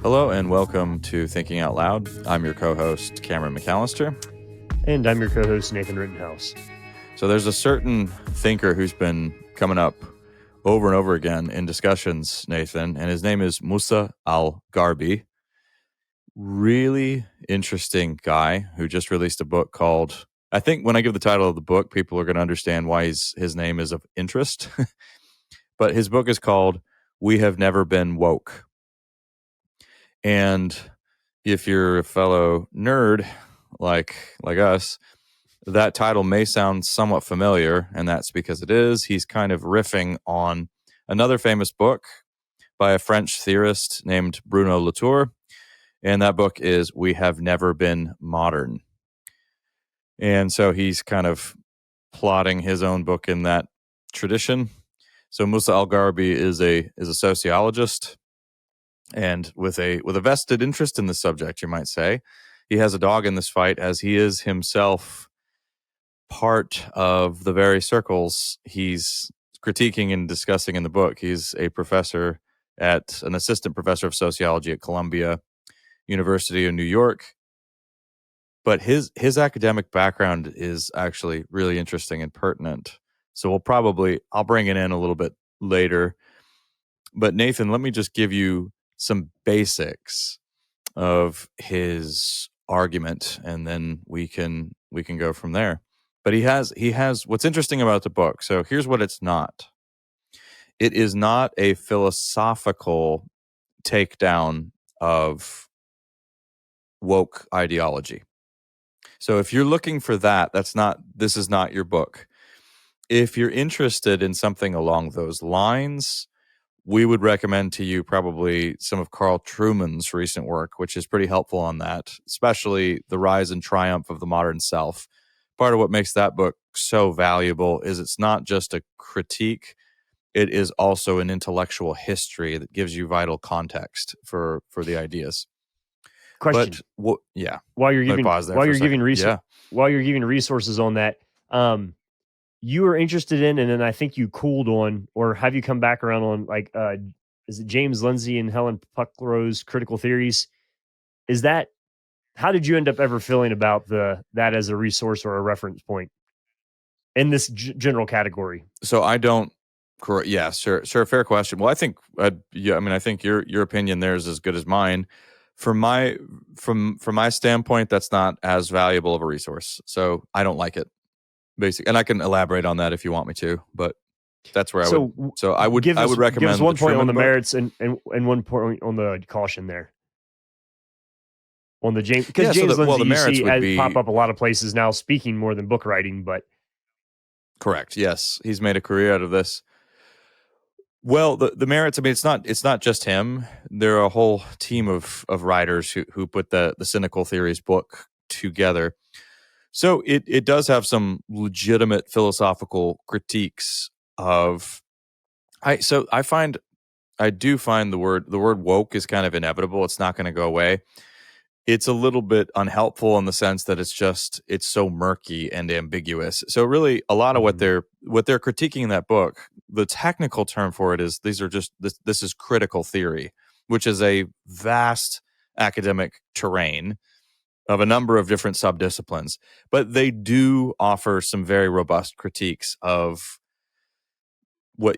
Hello and welcome to Thinking Out Loud. I'm your co-host, Cameron McAllister. And I'm your co-host, Nathan Rittenhouse. So there's a certain thinker who's been coming up over and over again in discussions, Nathan, and his name is Musa al-Gharbi. Really interesting guy who just released a book called, I think when I give the title of the book, people are going to understand why his name is of interest. But his book is called We Have Never Been Woke. And if you're a fellow nerd like us, that title may sound somewhat familiar, and that's because it is. He's kind of riffing on another famous book by a French theorist named Bruno Latour, and that book is We Have Never Been Modern. And so he's kind of plotting his own book in that tradition. So Musa al-Gharbi is a sociologist, and with a vested interest in the subject, you might say. He has a dog in this fight, as he is himself part of the very circles he's critiquing and discussing in the book. He's an assistant professor of sociology at Columbia University in New York. But his academic background is actually really interesting and pertinent. So I'll bring it in a little bit later. But Nathan, let me just give you some basics of his argument, and then we can go from there. But he has what's interesting about the book. So here's what it's not. It is not a philosophical takedown of woke ideology. So if you're looking for that, this is not your book. If you're interested in something along those lines, we would recommend to you probably some of Carl Trueman's recent work, which is pretty helpful on that, especially The Rise and Triumph of the Modern Self. Part of what makes that book so valuable is it's not just a critique, it is also an intellectual history that gives you vital context for the ideas. Question. But, yeah. While you're giving resources on that, you were interested in, and then I think you cooled on, or have you come back around on, like, is it James Lindsay and Helen Puckrow's critical theories? How did you end up ever feeling about that as a resource or a reference point in this general category? So I don't, yeah, sure, fair question. Well, I think, I think your opinion there is as good as mine. From my standpoint, that's not as valuable of a resource. So I don't like it. Basic, and I can elaborate on that if you want me to, but that's where I would recommend. Give us one point on the book. merits and one point on the caution there. On the James, because James Lindsay you see pop up a lot of places now, speaking more than book writing, but correct. Yes, he's made a career out of this. Well, the merits. I mean, it's not just him. There are a whole team of writers who put the Cynical Theories book together. So it does have some legitimate philosophical critiques of. I do find the word woke is kind of inevitable. It's not going to go away. It's a little bit unhelpful in the sense that it's so murky and ambiguous. So really, a lot of what they're critiquing in that book, the technical term for it is this is critical theory, which is a vast academic terrain of a number of different subdisciplines, but they do offer some very robust critiques of what,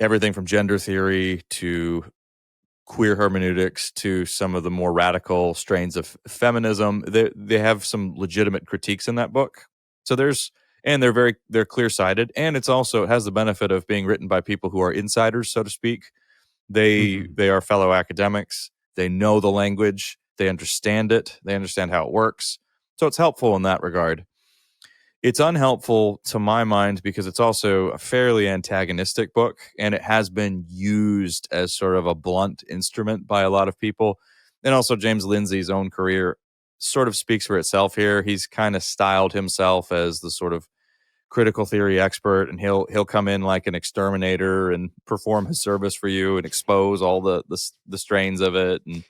everything from gender theory to queer hermeneutics to some of the more radical strains of feminism. They have some legitimate critiques in that book. So they're clear-sighted, and it has the benefit of being written by people who are insiders, so to speak. They are fellow academics. They know the language. They understand it. They understand how it works. So it's helpful in that regard. It's unhelpful to my mind because it's also a fairly antagonistic book, and it has been used as sort of a blunt instrument by a lot of people. And also James Lindsay's own career sort of speaks for itself here. He's kind of styled himself as the sort of critical theory expert, and he'll come in like an exterminator and perform his service for you and expose all the strains of it. And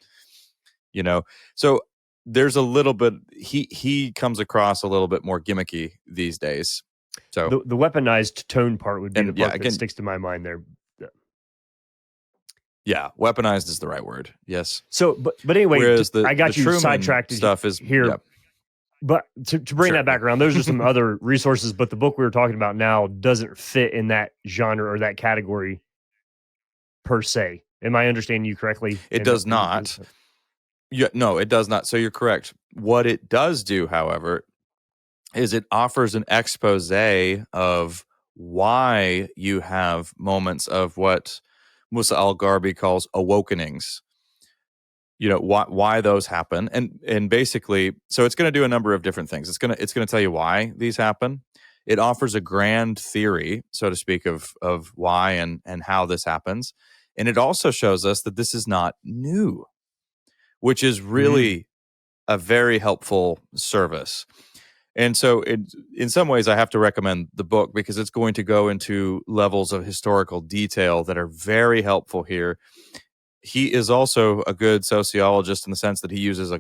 so there's a little bit, he comes across a little bit more gimmicky these days. So the weaponized tone part would be the part that sticks to my mind there. Yeah, weaponized is the right word. Yes. So, but anyway, whereas I got you Truman sidetracked stuff is here. yeah. But to bring Sure, that background, those are some other resources. But the book we were talking about now doesn't fit in that genre or that category per se. Am I understanding you correctly? It does not. Yeah, no, it does not. So you're correct. What it does do, however, is it offers an expose of why you have moments of what Musa al-Gharbi calls awakenings. You know, why those happen, and basically, so it's going to do a number of different things. It's going to tell you why these happen. It offers a grand theory, so to speak, of why and how this happens, and it also shows us that this is not new, which is really a very helpful service. And so, in some ways, I have to recommend the book because it's going to go into levels of historical detail that are very helpful here. He is also a good sociologist in the sense that he uses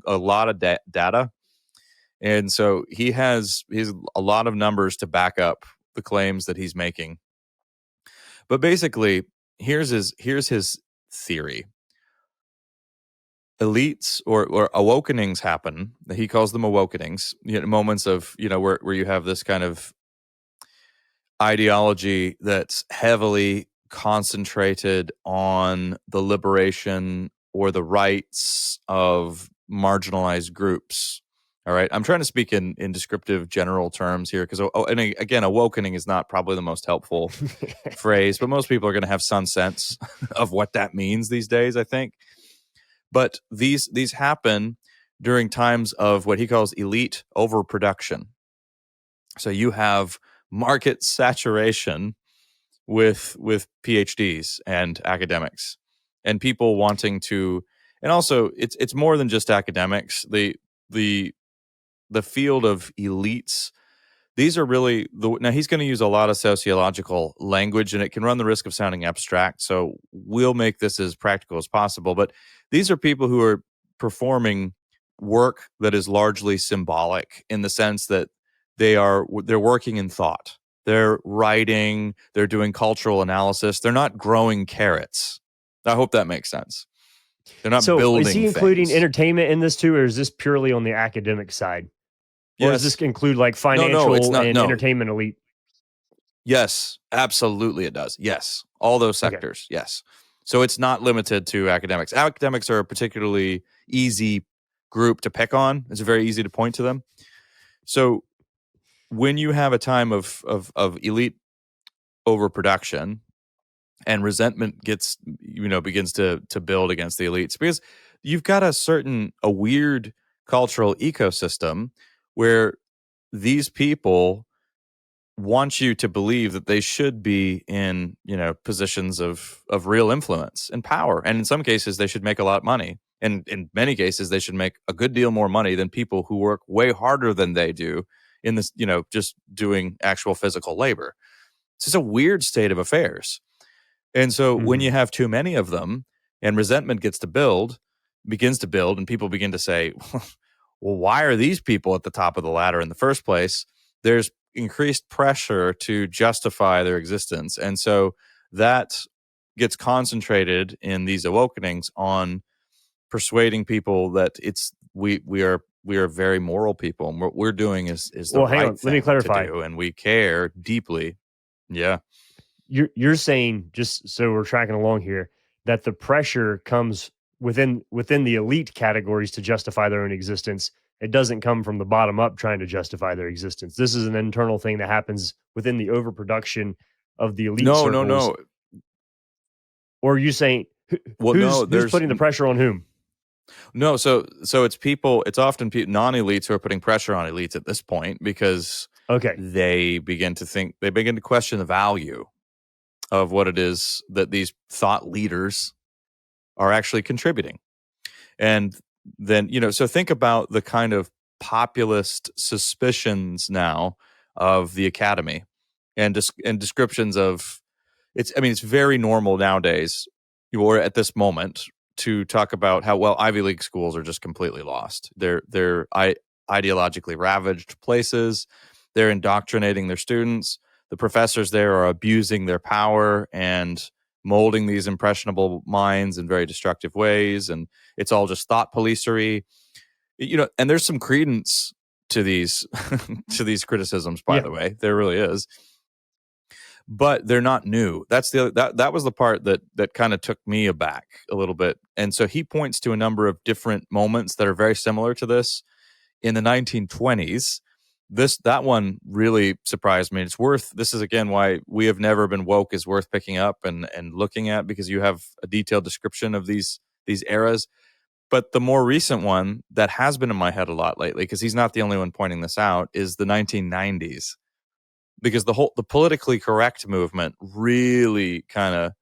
a lot of data. And so he's a lot of numbers to back up the claims that he's making. But basically, here's his theory. Elites or awakenings happen. He calls them awakenings, moments of, where you have this kind of ideology that's heavily concentrated on the liberation or the rights of marginalized groups. All right. I'm trying to speak in descriptive general terms here because, and again, awakening is not probably the most helpful phrase, but most people are going to have some sense of what that means these days, I think. But these happen during times of what he calls elite overproduction. So you have market saturation with PhDs and academics and people wanting to, and also it's more than just academics. The field of elites, these are really now he's going to use a lot of sociological language and it can run the risk of sounding abstract. So we'll make this as practical as possible. But these are people who are performing work that is largely symbolic in the sense that they're working in thought. They're writing, they're doing cultural analysis. They're not growing carrots. I hope that makes sense. They're not building is he including things. Entertainment in this too, or is this purely on the academic side? Or Yes. does this include like financial and entertainment elite? Yes, absolutely it does. Yes. All those sectors. Okay. Yes. So it's not limited to academics. Academics are a particularly easy group to pick on. It's very easy to point to them. So when you have a time of elite overproduction and resentment begins to build against the elites, because you've got a weird cultural ecosystem where these people want you to believe that they should be in, positions of real influence and power. And in some cases, they should make a lot of money. And in many cases, they should make a good deal more money than people who work way harder than they do in this, just doing actual physical labor. It's just a weird state of affairs. And so when you have too many of them and resentment begins to build, and people begin to say, well, why are these people at the top of the ladder in the first place? There's increased pressure to justify their existence. And so that gets concentrated in these awakenings on persuading people that we are very moral people, and what we're doing is the right thing. Let me clarify. To do, and we care deeply. Yeah. You're saying, just so we're tracking along here, that the pressure comes within the elite categories to justify their own existence. It doesn't come from the bottom up trying to justify their existence. This is an internal thing that happens within the overproduction of the elite circles. No. Or are you saying who's putting the pressure on whom? No, so it's people. It's often non-elites who are putting pressure on elites at this point because they begin to question the value of what it is that these thought leaders are actually contributing. And then, so think about the kind of populist suspicions now of the academy and descriptions of it's very normal nowadays, or at this moment, to talk about how, well, Ivy League schools are just completely lost. They're ideologically ravaged places. They're indoctrinating their students. The professors there are abusing their power and molding these impressionable minds in very destructive ways, and it's all just thought policery. And there's some credence to these to these criticisms, by the way. There really is. But they're not new. That's that was the part that kind of took me aback a little bit. And so he points to a number of different moments that are very similar to this in the 1920s. That one really surprised me. This is again why We Have Never Been Woke is worth picking up and looking at, because you have a detailed description of these eras. But the more recent one that has been in my head a lot lately, because he's not the only one pointing this out, is the 1990s. Because the politically correct movement really kind of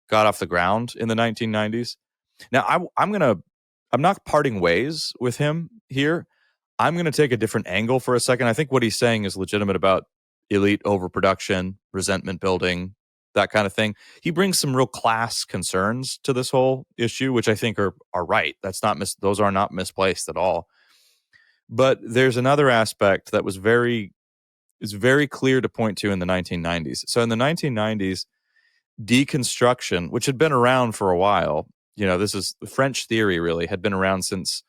got off the ground in the 1990s. Now, I'm not parting ways with him here. I'm going to take a different angle for a second. I think what he's saying is legitimate about elite overproduction, resentment building, that kind of thing. He brings some real class concerns to this whole issue, which I think are right. Those are not misplaced at all. But there's another aspect that is very clear to point to in the 1990s. So in the 1990s, deconstruction, which had been around for a while, this is French theory, really had been around since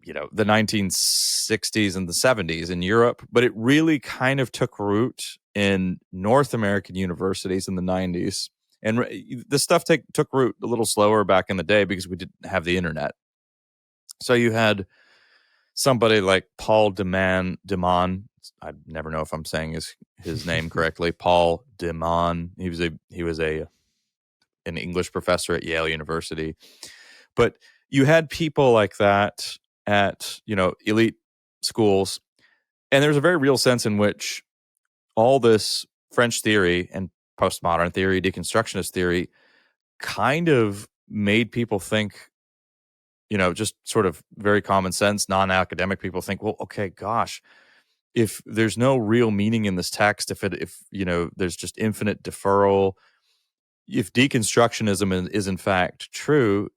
the 1960s and the 70s in Europe, but it really kind of took root in North American universities in the 90s. And the stuff took root a little slower back in the day because we didn't have the internet. So you had somebody like Paul de Man. I never know if I'm saying his name correctly. Paul de Man. He was an English professor at Yale University. But you had people like that at elite schools, and there's a very real sense in which all this French theory and postmodern theory, deconstructionist theory, kind of made people think, just sort of very common sense, non-academic people think, well, okay, gosh, if there's no real meaning in this text, if there's just infinite deferral, if deconstructionism is in fact true,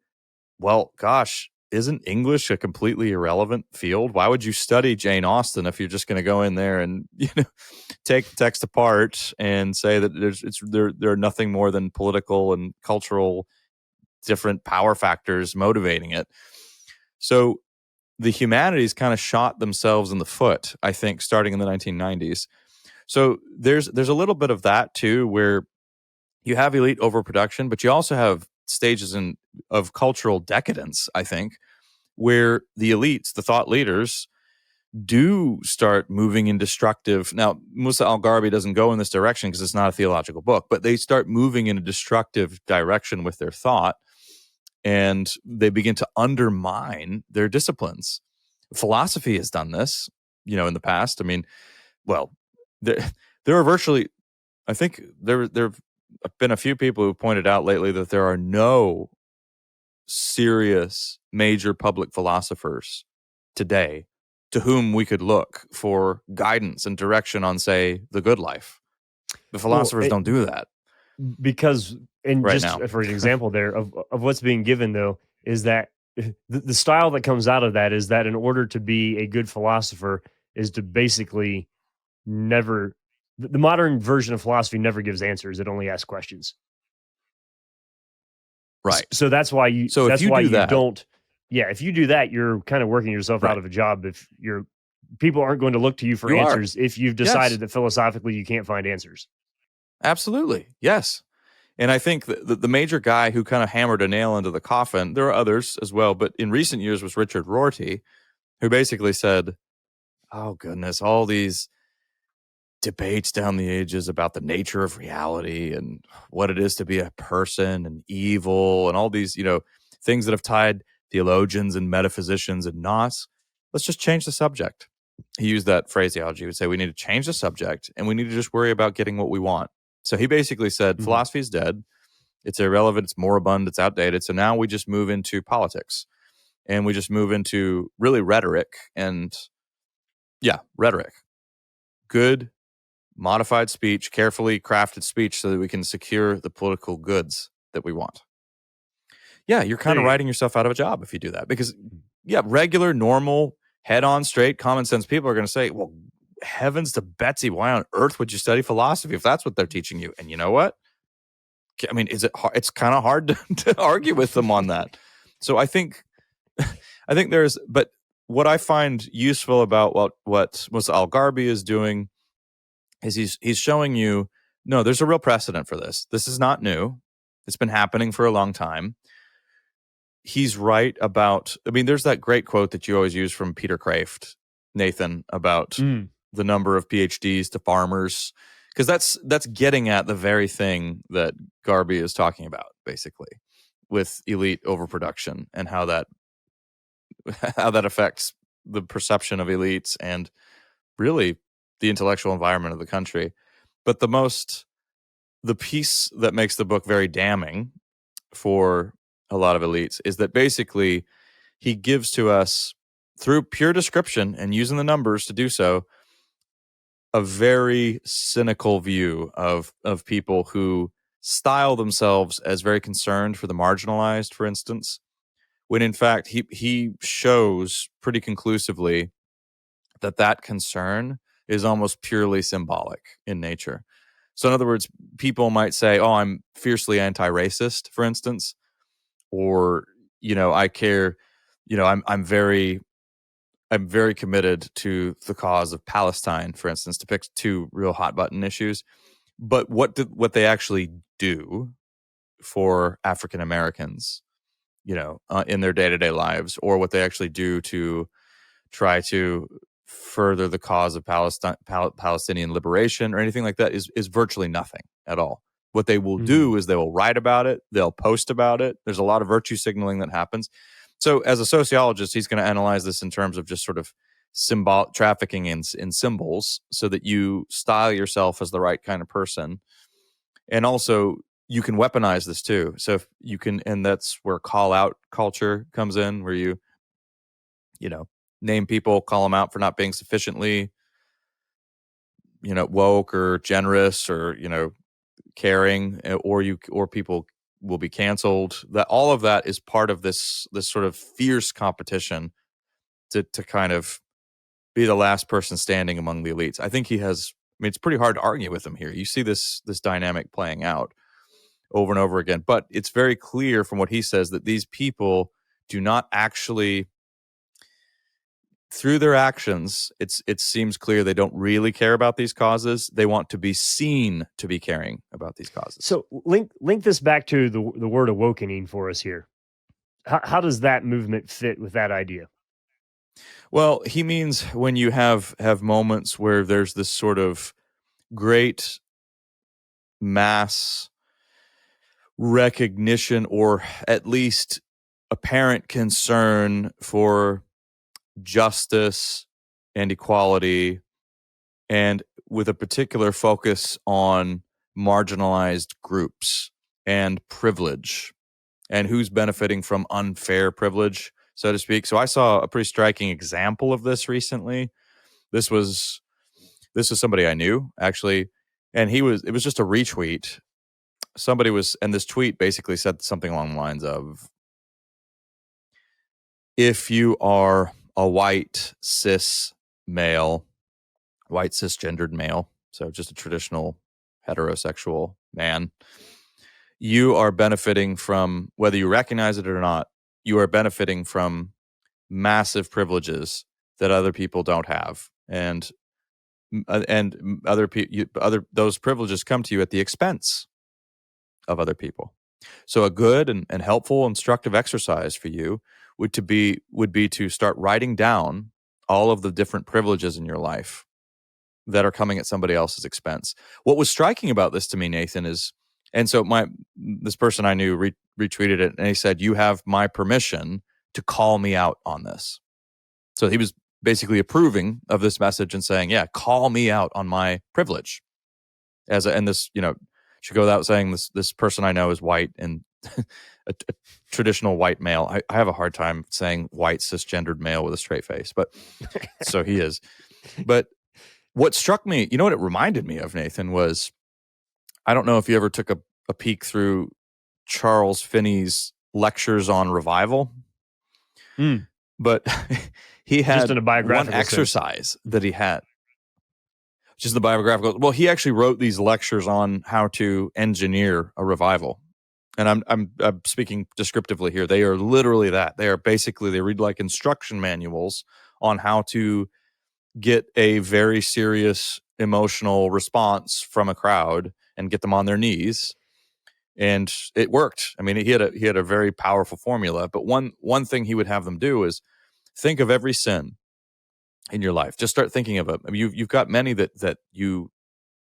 well, gosh, isn't English a completely irrelevant field? Why would you study Jane Austen if you're just going to go in there and take the text apart and say that there are nothing more than political and cultural different power factors motivating it? So the humanities kind of shot themselves in the foot, I think, starting in the 1990s. So there's a little bit of that too, where you have elite overproduction, but you also have stages of cultural decadence, I think, where the elites, the thought leaders, do start moving in destructive. Now, Musa al-Gharbi doesn't go in this direction because it's not a theological book, but they start moving in a destructive direction with their thought, and they begin to undermine their disciplines. Philosophy has done this, in the past. I mean, well, there are virtually, I think there have been a few people who pointed out lately that there are no serious major public philosophers today to whom we could look for guidance and direction on, say, the good life. The philosophers don't do that. Because, and right just now, for an example there of what's being given, though, is that the style that comes out of that is that in order to be a good philosopher is to basically never, the modern version of philosophy never gives answers. It only asks questions. Right. So that's why you. So that's if you why do you that, don't. Yeah, if you do that, you're kind of working yourself out of a job. If people aren't going to look to you for answers if you've decided that philosophically you can't find answers. Absolutely, yes. And I think the major guy who kind of hammered a nail into the coffin, there are others as well, but in recent years was Richard Rorty, who basically said, oh goodness, all these debates down the ages about the nature of reality and what it is to be a person and evil and all these, things that have tied theologians and metaphysicians in knots. Let's just change the subject. He used that phraseology. He would say, we need to change the subject and we need to just worry about getting what we want. So he basically said, philosophy is dead. It's irrelevant. It's moribund. It's outdated. So now we just move into politics and we just move into really rhetoric rhetoric. Good, modified speech, carefully crafted speech so that we can secure the political goods that we want. Yeah, you're kind of writing yourself out of a job if you do that because, regular, normal, head-on, straight, common sense people are going to say, well, heavens to Betsy, why on earth would you study philosophy if that's what they're teaching you? And you know what? I mean, is it hard? It's kind of hard to argue with them on that. So I think there's, but what I find useful about what Musa al-Gharbi is doing is he's showing you, no, there's a real precedent for this. This is not new. It's been happening for a long time. He's right about, I mean, there's that great quote that you always use from Peter Kraft, Nathan, about the number of PhDs to farmers, because that's getting at the very thing that Garby is talking about, basically, with elite overproduction and how that affects the perception of elites and really the intellectual environment of the country. But the piece that makes the book very damning for a lot of elites is that basically he gives to us, through pure description and using the numbers to do so, a very cynical view of people who style themselves as very concerned for the marginalized, for instance, when in fact he shows pretty conclusively that concern is almost purely symbolic in nature. So in other words, people might say, oh, I'm fiercely anti-racist, for instance, or, I care, I'm very committed to the cause of Palestine, for instance, to pick two real hot button issues. But what they actually do for African Americans, in their day-to-day lives, or what they actually do to try to further the cause of Palestinian liberation or anything like that is virtually nothing at all. What they will do is they will write about it, they'll post about it. There's a lot of virtue signaling that happens. So as a sociologist, he's going to analyze this in terms of just sort of trafficking in symbols, so that you style yourself as the right kind of person. And also you can weaponize this too. So if you can, and that's where call out culture comes in, where you name people, call them out for not being sufficiently, woke or generous or, caring, or people will be canceled. That all of that is part of this sort of fierce competition to kind of be the last person standing among the elites. I think he has, it's pretty hard to argue with him here. You see this dynamic playing out over and over again, but it's very clear from what he says that these people do not actually, through their actions, it seems clear they don't really care about these causes. They want to be seen to be caring about these causes. So link this back to the word awakening for us here. How does that movement fit with that idea? Well, he means when you have moments where there's this sort of great mass recognition, or at least apparent concern for justice and equality, and with a particular focus on marginalized groups and privilege, and who's benefiting from unfair privilege, so to speak. So I saw a pretty striking example of this recently. This was somebody I knew, actually, and it was just a retweet. And this tweet basically said something along the lines of, if you are a white cisgendered male, so just a traditional heterosexual man, you are benefiting from, whether you recognize it or not, you are benefiting from massive privileges that other people don't have, and those privileges come to you at the expense of other people. So a good and helpful, instructive exercise for you would be to start writing down all of the different privileges in your life that are coming at somebody else's expense. What was striking about this to me, Nathan, is, and so this person I knew retweeted it, and he said, "You have my permission to call me out on this." So he was basically approving of this message and saying, "Yeah, call me out on my privilege." And this, should go without saying, this person I know is white and a traditional white male. I have a hard time saying white cisgendered male with a straight face, but so he is. But what struck me, what it reminded me of, Nathan, was, I don't know if you ever took a peek through Charles Finney's lectures on revival, but he had just in a biographical one exercise sense that he had. Just the biographical. Well, he actually wrote these lectures on how to engineer a revival. And I'm speaking descriptively here. They are literally that. They are basically, they read like instruction manuals on how to get a very serious emotional response from a crowd and get them on their knees. And it worked. I mean, he had a very powerful formula. But one thing he would have them do is think of every sin in your life. Just start thinking of it. I mean, you've got many that you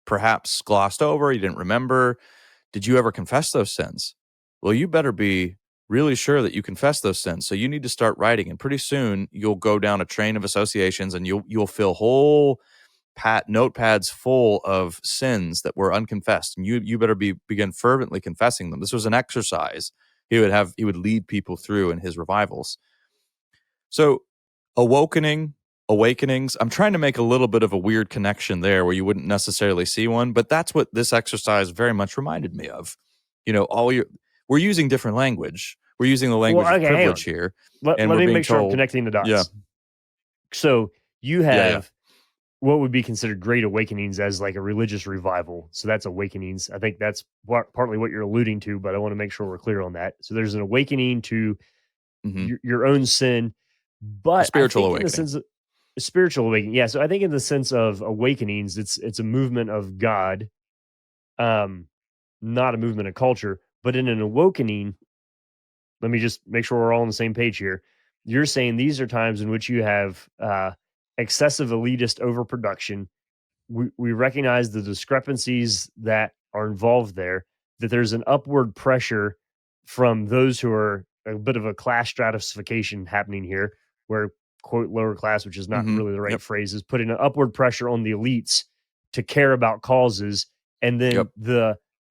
perhaps glossed over, you didn't remember. Did you ever confess those sins? Well, you better be really sure that you confess those sins. So you need to start writing, and pretty soon you'll go down a train of associations, and you'll fill whole notepads full of sins that were unconfessed, and you better begin fervently confessing them. This was an exercise he would lead people through in his revivals. So awakenings, I'm trying to make a little bit of a weird connection there where you wouldn't necessarily see one, but that's what this exercise very much reminded me of. We're using different language. We're using the language of privilege here. Let me make sure I'm connecting the dots. Yeah. So you have what would be considered great awakenings as like a religious revival. So that's awakenings. I think that's partly what you're alluding to, but I want to make sure we're clear on that. So there's an awakening to your own sin, but spiritual awakening. In the sense of spiritual awakening. Yeah. So I think in the sense of awakenings, it's a movement of God, not a movement of culture. But in an awakening, let me just make sure we're all on the same page here. You're saying these are times in which you have excessive elitist overproduction. We recognize the discrepancies that are involved there, that there's an upward pressure from those who are a bit of a class stratification happening here, where, quote, lower class, which is not really the right phrase, is putting an upward pressure on the elites to care about causes. And then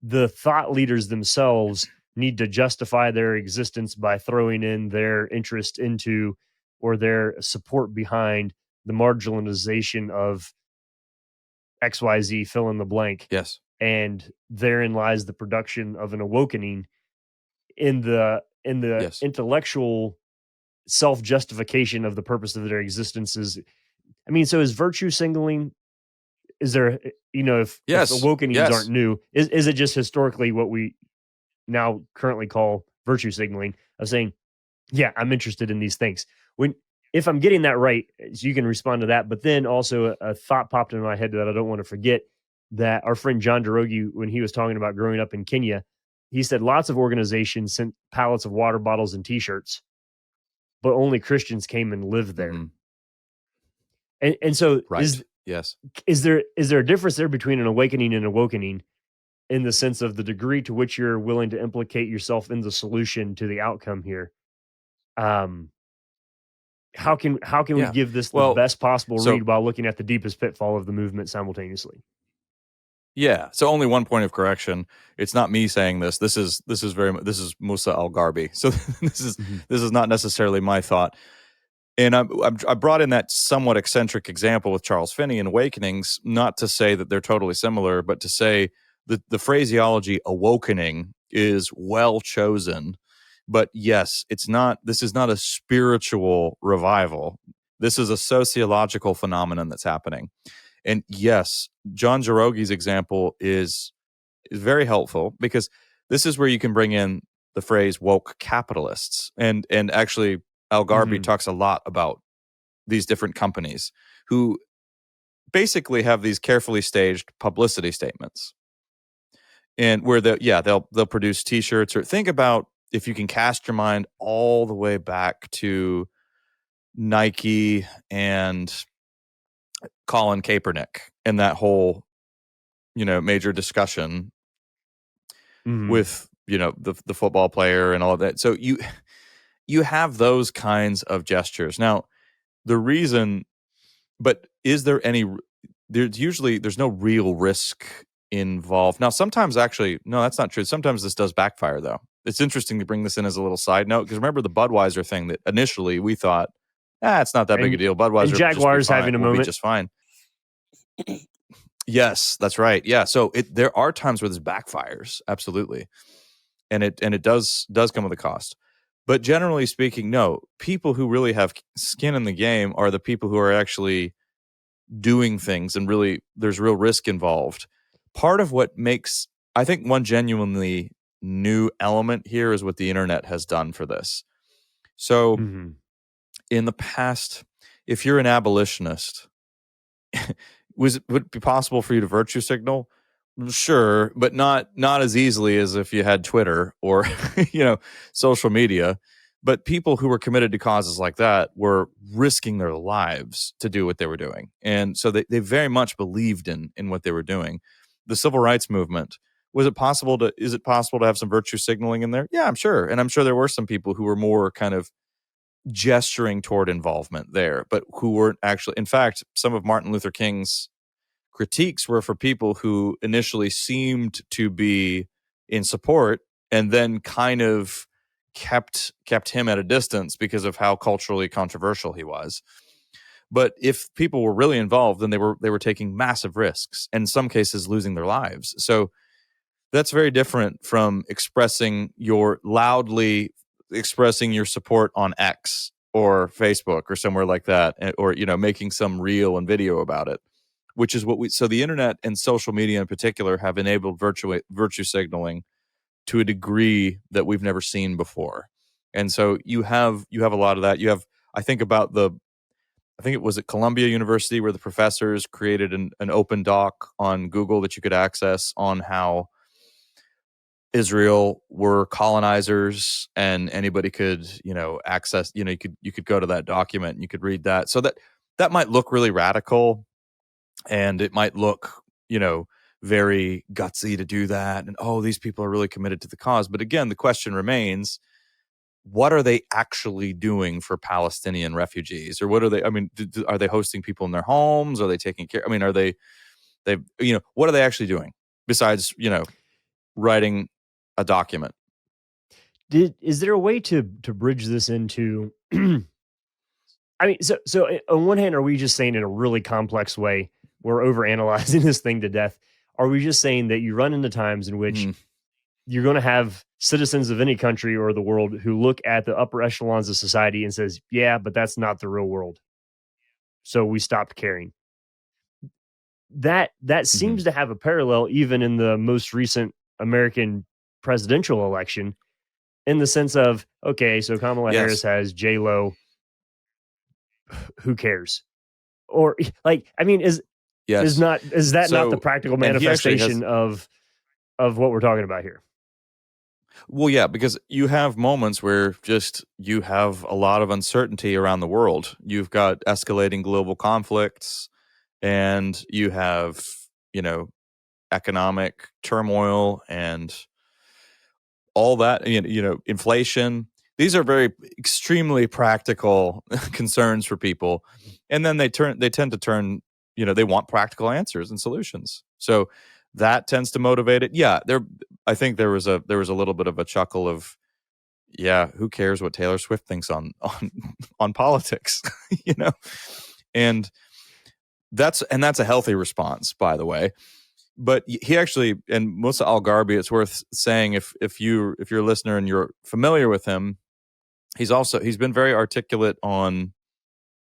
the thought leaders themselves need to justify their existence by throwing in their interest into or their support behind the marginalization of XYZ, fill in the blank. Yes. And therein lies the production of an awakening in the intellectual self-justification of the purpose of their existences. I mean, so is virtue signaling, is there, if awakenings aren't new, is it just historically what we now currently call virtue signaling, of saying, yeah, I'm interested in these things? If I'm getting that right, so you can respond to that. But then also a thought popped in my head that I don't want to forget, that our friend John Derogi, when he was talking about growing up in Kenya, he said lots of organizations sent pallets of water bottles and T-shirts, but only Christians came and lived there. And so is there a difference there between an awakening and awakening, in the sense of the degree to which you're willing to implicate yourself in the solution to the outcome here? How can we give this the best possible read while looking at the deepest pitfall of the movement simultaneously? Yeah. So only one point of correction. It's not me saying this. This is Musa al-Gharbi. So this is not necessarily my thought. And I brought in that somewhat eccentric example with Charles Finney and Awakenings, not to say that they're totally similar, but to say that the phraseology awakening is well chosen. But yes, this is not a spiritual revival. This is a sociological phenomenon that's happening. And yes, John Jarogi's example is very helpful, because this is where you can bring in the phrase woke capitalists. And actually, al-Gharbi talks a lot about these different companies who basically have these carefully staged publicity statements. And where they'll produce T-shirts, or think about, if you can cast your mind all the way back to Nike and Colin Kaepernick and that whole, major discussion with, the football player and all of that. So you have those kinds of gestures. Now, the reason, but is there there's no real risk involved. Now, sometimes actually, no, that's not true. Sometimes this does backfire, though. It's interesting to bring this in as a little side note, because remember the Budweiser thing that initially we thought, it's not that big a deal. Budweiser, and Jaguars having a moment, be just fine. Yes, that's right. Yeah, so there are times where this backfires, absolutely, and it does come with a cost. But generally speaking, no. People who really have skin in the game are the people who are actually doing things, and really there's real risk involved. Part of what makes, I think, one genuinely new element here is what the internet has done for this. So in the past, if you're an abolitionist, would it be possible for you to virtue signal? Sure, but not as easily as if you had Twitter or social media. But people who were committed to causes like that were risking their lives to do what they were doing, and so they very much believed in what they were doing. The civil rights movement, is it possible to have some virtue signaling in there? Yeah, I'm sure, and I'm sure there were some people who were more kind of gesturing toward involvement there, but who weren't actually. In fact, some of Martin Luther King's critiques were for people who initially seemed to be in support and then kind of kept him at a distance because of how culturally controversial he was. But if people were really involved, then they were taking massive risks, and in some cases losing their lives. So that's very different from loudly expressing your support on X or Facebook or somewhere like that, or making some reel and video about it, which is so the internet and social media in particular have enabled virtue signaling to a degree that we've never seen before. And so you have a lot of that. You have, I think it was at Columbia University where the professors created an open doc on Google that you could access on how Israel were colonizers, and anybody could, access, you could go to that document and you could read that. So that might look really radical, and it might look, very gutsy to do that. And, these people are really committed to the cause. But again, the question remains, what are they actually doing for Palestinian refugees? Or what are they, are they hosting people in their homes? Are they taking care? Are they what are they actually doing besides, writing a document? Is there a way to bridge this into, so on one hand, are we just saying in a really complex way, we're overanalyzing this thing to death? Are we just saying that you run into times in which you're going to have citizens of any country or the world who look at the upper echelons of society and says, yeah, but that's not the real world, so we stopped caring? That seems to have a parallel even in the most recent American presidential election, in the sense of, okay, so Kamala Harris has J-Lo, who cares? Or is that not the practical manifestation of what we're talking about here? Well, yeah, because you have moments where you have a lot of uncertainty around the world. You've got escalating global conflicts, and you have, economic turmoil and all that, inflation. These are very extremely practical concerns for people. And then they tend to turn, they want practical answers and solutions. So that tends to motivate it. Yeah, I think there was a little bit of a chuckle of, yeah, who cares what Taylor Swift thinks on politics, And that's a healthy response, by the way. But he actually, and Musa al-Gharbi, it's worth saying, if you're a listener and you're familiar with him, he's been very articulate on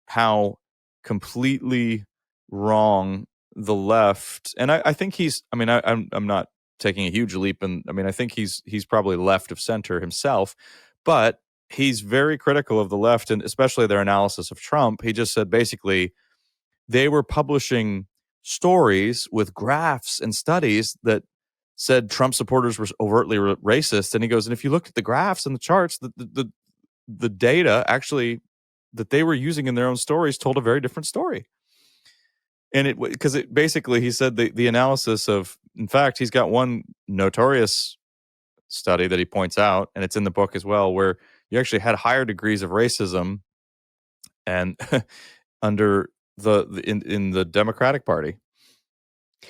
how completely wrong the left, and I think I'm not taking a huge leap, and I think he's probably left of center himself, but he's very critical of the left, and especially their analysis of Trump. He just said basically they were publishing stories with graphs and studies that said Trump supporters were overtly racist, and he goes, and if you look at the graphs and the charts, the data actually that they were using in their own stories told a very different story. And because basically, he said the analysis of, in fact, he's got one notorious study that he points out, and it's in the book as well, where you actually had higher degrees of racism and under in the Democratic Party,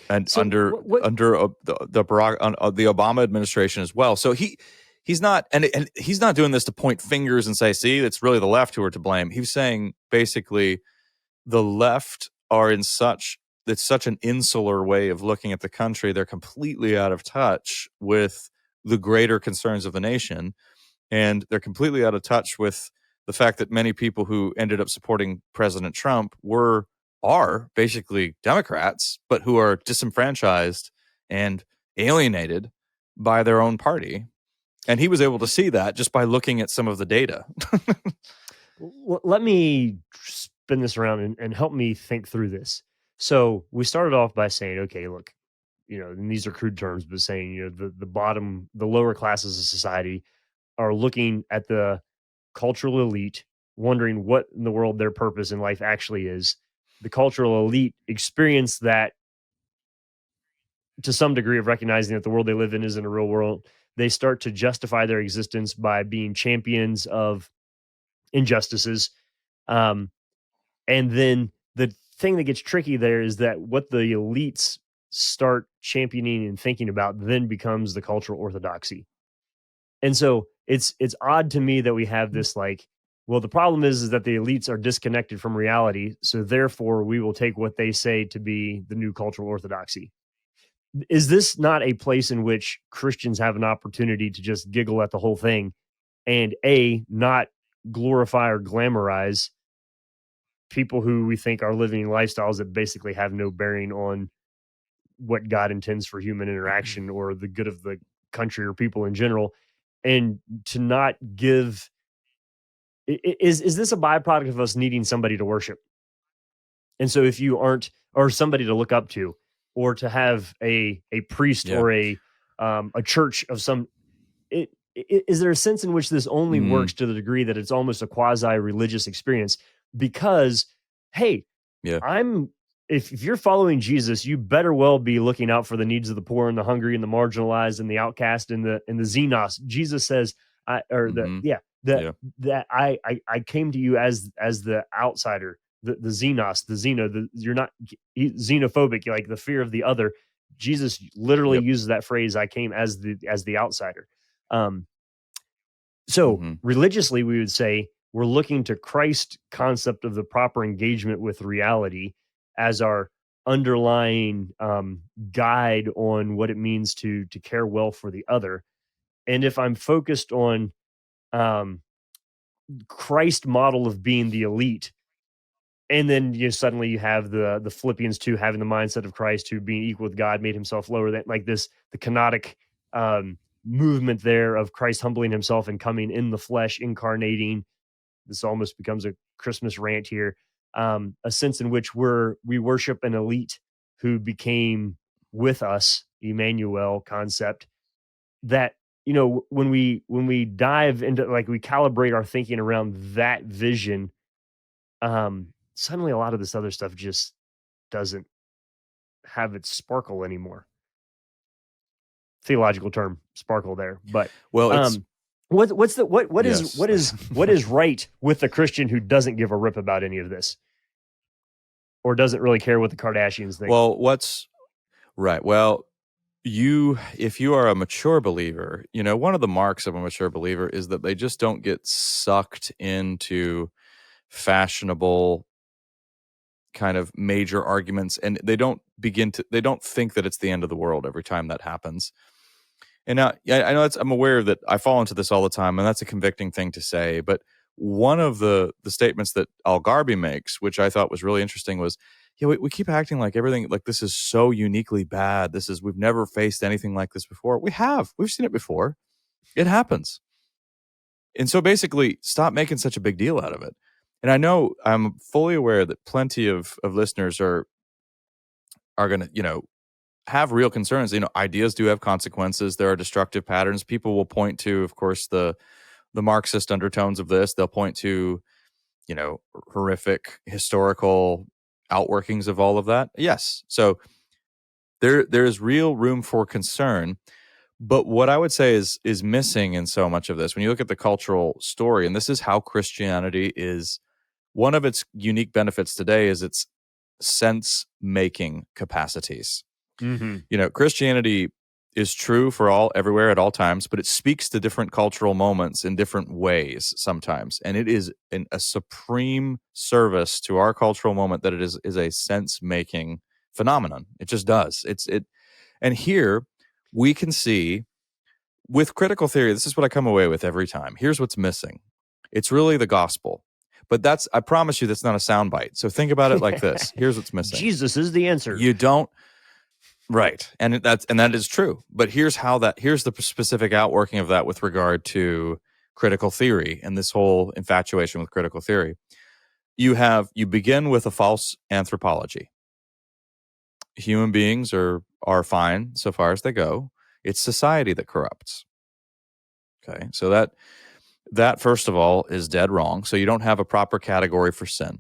and so under the Obama administration as well. So he's not, and he's not doing this to point fingers and say, see, it's really the left who are to blame. He's saying basically the left are it's such an insular way of looking at the country. They're completely out of touch with the greater concerns of the nation, and they're completely out of touch with the fact that many people who ended up supporting President Trump were are basically Democrats, but who are disenfranchised and alienated by their own party. And he was able to see that just by looking at some of the data. Let me spin this around and help me think through this. So we started off by saying, okay, look, and these are crude terms, but saying, the lower classes of society are looking at the cultural elite, wondering what in the world their purpose in life actually is. The cultural elite experience that to some degree of recognizing that the world they live in isn't a real world. They start to justify their existence by being champions of injustices. And then the thing that gets tricky there is that what the elites start championing and thinking about then becomes the cultural orthodoxy. And so it's odd to me that we have this well, the problem is that the elites are disconnected from reality. So therefore we will take what they say to be the new cultural orthodoxy. Is this not a place in which Christians have an opportunity to just giggle at the whole thing and not glorify or glamorize people who we think are living lifestyles that basically have no bearing on what God intends for human interaction or the good of the country or people in general, and to not give is this a byproduct of us needing somebody to worship? And so if you aren't, or somebody to look up to, or to have a priest or a church of some, is there a sense in which this only works to the degree that it's almost a quasi-religious experience? Because, hey, if you're following Jesus, you better well be looking out for the needs of the poor and the hungry and the marginalized and the outcast and the xenos. Jesus says, that I came to you as the outsider, the xenos, the xeno, you're not xenophobic, like the fear of the other. Jesus literally uses that phrase, I came as the outsider. Religiously, we would say we're looking to Christ's concept of the proper engagement with reality as our underlying guide on what it means to care well for the other. And if I'm focused on Christ model of being the elite, and then suddenly you have the Philippians 2 having the mindset of Christ, who being equal with God made himself lower, than the canonic movement there of Christ humbling himself and coming in the flesh, incarnating. This almost becomes a Christmas rant here. A sense in which we worship an elite who became with us, Emmanuel concept, that when we dive into, we calibrate our thinking around that vision, suddenly a lot of this other stuff just doesn't have its sparkle anymore. Theological term, sparkle there, but it's what is right with the Christian who doesn't give a rip about any of this, or doesn't really care what the Kardashians think? Well, what's right? Well, if you are a mature believer, one of the marks of a mature believer is that they just don't get sucked into fashionable kind of major arguments, and they don't think that it's the end of the world every time that happens. And now, I know I'm aware that I fall into this all the time, and that's a convicting thing to say. But one of the statements that al-Gharbi makes, which I thought was really interesting, was, we keep acting like everything, like this is so uniquely bad. We've never faced anything like this before. We've seen it before. It happens. And so basically, stop making such a big deal out of it. And I know I'm fully aware that plenty of listeners are going to, have real concerns. Ideas do have consequences. There are destructive patterns. People will point to, of course, the Marxist undertones of this. They'll point to, horrific historical outworkings of all of that. Yes. So there is real room for concern. But what I would say is missing in so much of this, when you look at the cultural story, and this is how Christianity is, one of its unique benefits today is its sense-making capacities. Mm-hmm. Christianity is true for all, everywhere, at all times, but it speaks to different cultural moments in different ways sometimes. And it is a supreme service to our cultural moment that it is a sense-making phenomenon. It just does. And here we can see with critical theory, this is what I come away with every time. Here's what's missing. It's really the gospel. But I promise you, that's not a soundbite. So think about it like this. Here's what's missing. Jesus is the answer. You don't. Right. And that is true. But here's the specific outworking of that with regard to critical theory and this whole infatuation with critical theory. You begin with a false anthropology. Human beings are fine so far as they go. It's society that corrupts. Okay. So that first of all is dead wrong. So you don't have a proper category for sin.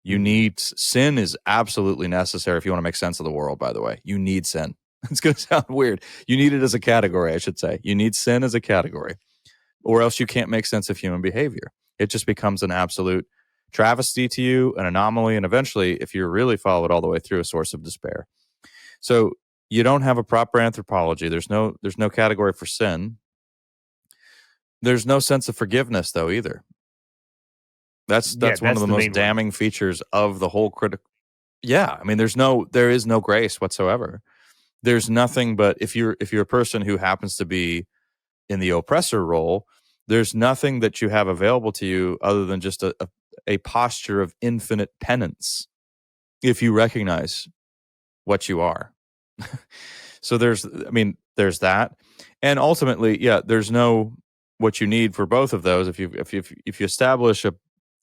You need sin is absolutely necessary if you want to make sense of the world, by the way. You need sin. It's going to sound weird. You need it as a category, I should say. You need sin as a category, or else you can't make sense of human behavior. It just becomes an absolute travesty to you, an anomaly, and eventually, if you really follow it all the way through, a source of despair. So you don't have a proper anthropology. There's no category for sin. There's no sense of forgiveness, though, either. That's one of the most damning features of the whole critical. Yeah, I mean, there is no grace whatsoever. There's nothing but if you're a person who happens to be in the oppressor role, there's nothing that you have available to you other than just a posture of infinite penance if you recognize what you are. So there's that, and ultimately, yeah, there's no what you need for both of those. If you establish a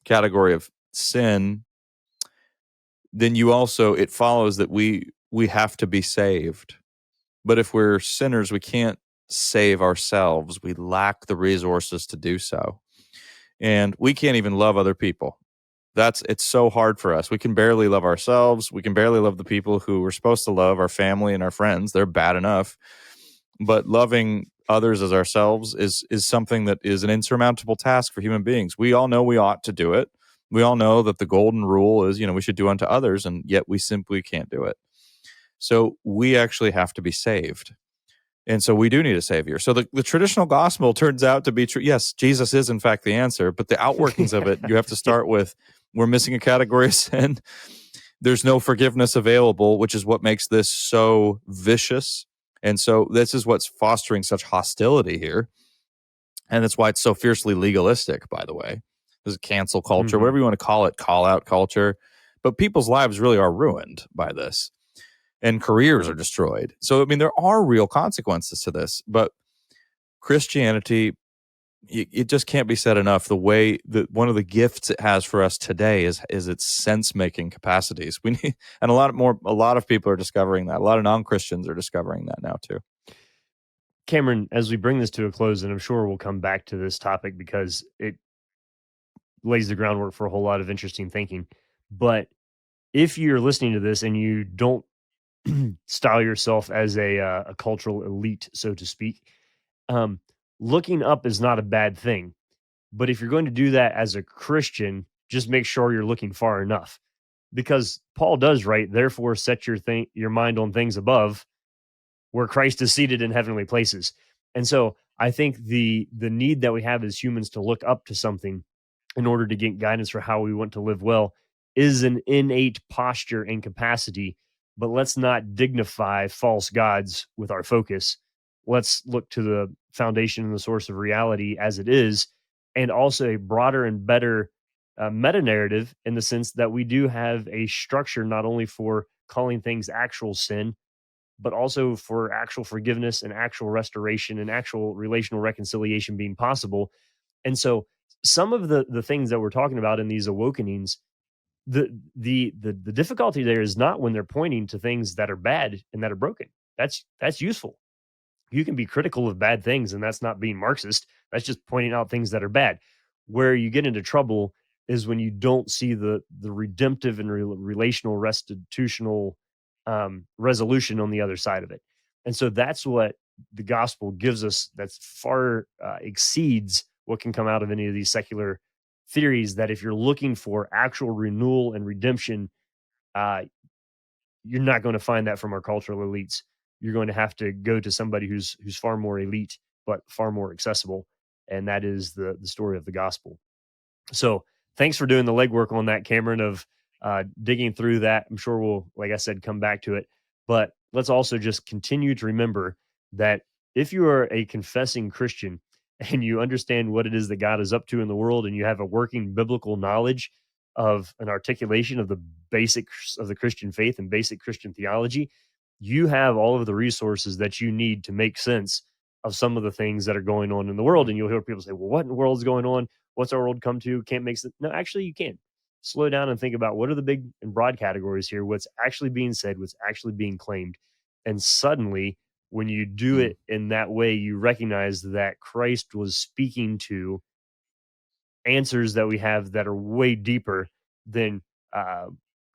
category of sin, then it follows that we have to be saved. But if we're sinners, we can't save ourselves. We lack the resources to do so. And we can't even love other people. It's so hard for us. We can barely love ourselves. We can barely love the people who we're supposed to love, our family and our friends. They're bad enough. But loving others as ourselves is something that is an insurmountable task for human beings. We all know we ought to do it. We all know that the golden rule is, we should do unto others, and yet we simply can't do it. So we actually have to be saved. And so we do need a savior. So the traditional gospel turns out to be true. Yes, Jesus is in fact the answer, but the outworkings of it, you have to start with, we're missing a category of sin. There's no forgiveness available, which is what makes this so vicious. And so this is what's fostering such hostility here. And that's why it's so fiercely legalistic, by the way. There's cancel culture, whatever you want to call it, call out culture. But people's lives really are ruined by this. And careers are destroyed. So, I mean, there are real consequences to this. But Christianity, it just can't be said enough. The way that one of the gifts it has for us today is its sense-making capacities. We need, and a lot of people are discovering that. A lot of non-Christians are discovering that now too. Cameron, as we bring this to a close, and I'm sure we'll come back to this topic because it lays the groundwork for a whole lot of interesting thinking. But if you're listening to this and you don't style yourself as a cultural elite, so to speak, looking up is not a bad thing. But if you're going to do that as a Christian, just make sure you're looking far enough, because Paul does write, therefore set your mind on things above, where Christ is seated in heavenly places. And so I think the need that we have as humans to look up to something in order to get guidance for how we want to live well is an innate posture and capacity. But let's not dignify false gods with our focus. Let's look to the foundation and the source of reality as it is, and also a broader and better meta-narrative, in the sense that we do have a structure not only for calling things actual sin, but also for actual forgiveness and actual restoration and actual relational reconciliation being possible. And so some of the things that we're talking about in these awakenings, the difficulty there is not when they're pointing to things that are bad and that are broken. That's useful. You can be critical of bad things, and that's not being Marxist. That's just pointing out things that are bad. Where you get into trouble is when you don't see the redemptive and relational restitutional resolution on the other side of it. And so that's what the gospel gives us. That's far exceeds what can come out of any of these secular theories. That if you're looking for actual renewal and redemption, you're not going to find that from our cultural elites. You're going to have to go to somebody who's far more elite, but far more accessible. And that is the story of the gospel. So thanks for doing the legwork on that, Cameron, of digging through that. I'm sure we'll, like I said, come back to it. But let's also just continue to remember that if you are a confessing Christian and you understand what it is that God is up to in the world, and you have a working biblical knowledge of an articulation of the basics of the Christian faith and basic Christian theology, you have all of the resources that you need to make sense of some of the things that are going on in the world. And you'll hear people say, well, what in the world is going on? What's our world come to? Can't make sense. No, actually, you can. Slow down and think about what are the big and broad categories here, what's actually being said, what's actually being claimed. And suddenly, when you do it in that way, you recognize that Christ was speaking to answers that we have that are way deeper than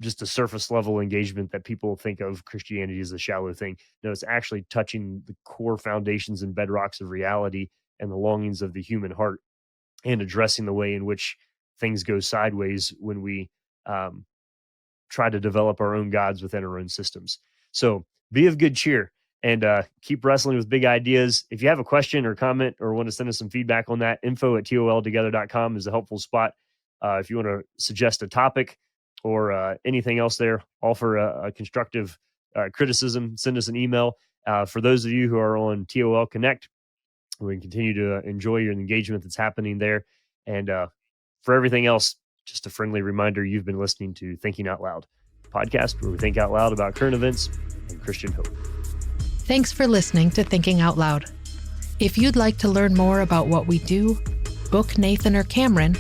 just a surface level engagement that people think of Christianity as a shallow thing. No, it's actually touching the core foundations and bedrocks of reality and the longings of the human heart, and addressing the way in which things go sideways when we try to develop our own gods within our own systems. So be of good cheer and keep wrestling with big ideas. If you have a question or comment or want to send us some feedback on that, info@toltogether.com is a helpful spot. If you want to suggest a topic or anything else there, offer a constructive criticism, send us an email. For those of you who are on TOL Connect, we can continue to enjoy your engagement that's happening there. And for everything else, just a friendly reminder, you've been listening to Thinking Out Loud, a podcast where we think out loud about current events and Christian hope. Thanks for listening to Thinking Out Loud. If you'd like to learn more about what we do, book Nathan or Cameron,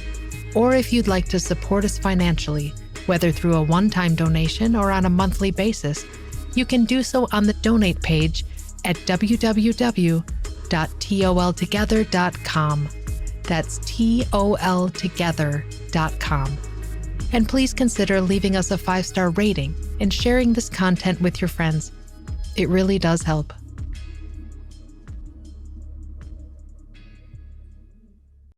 or if you'd like to support us financially, whether through a one-time donation or on a monthly basis, you can do so on the donate page at www.toltogether.com. That's toltogether.com. And please consider leaving us a 5-star rating and sharing this content with your friends. It really does help.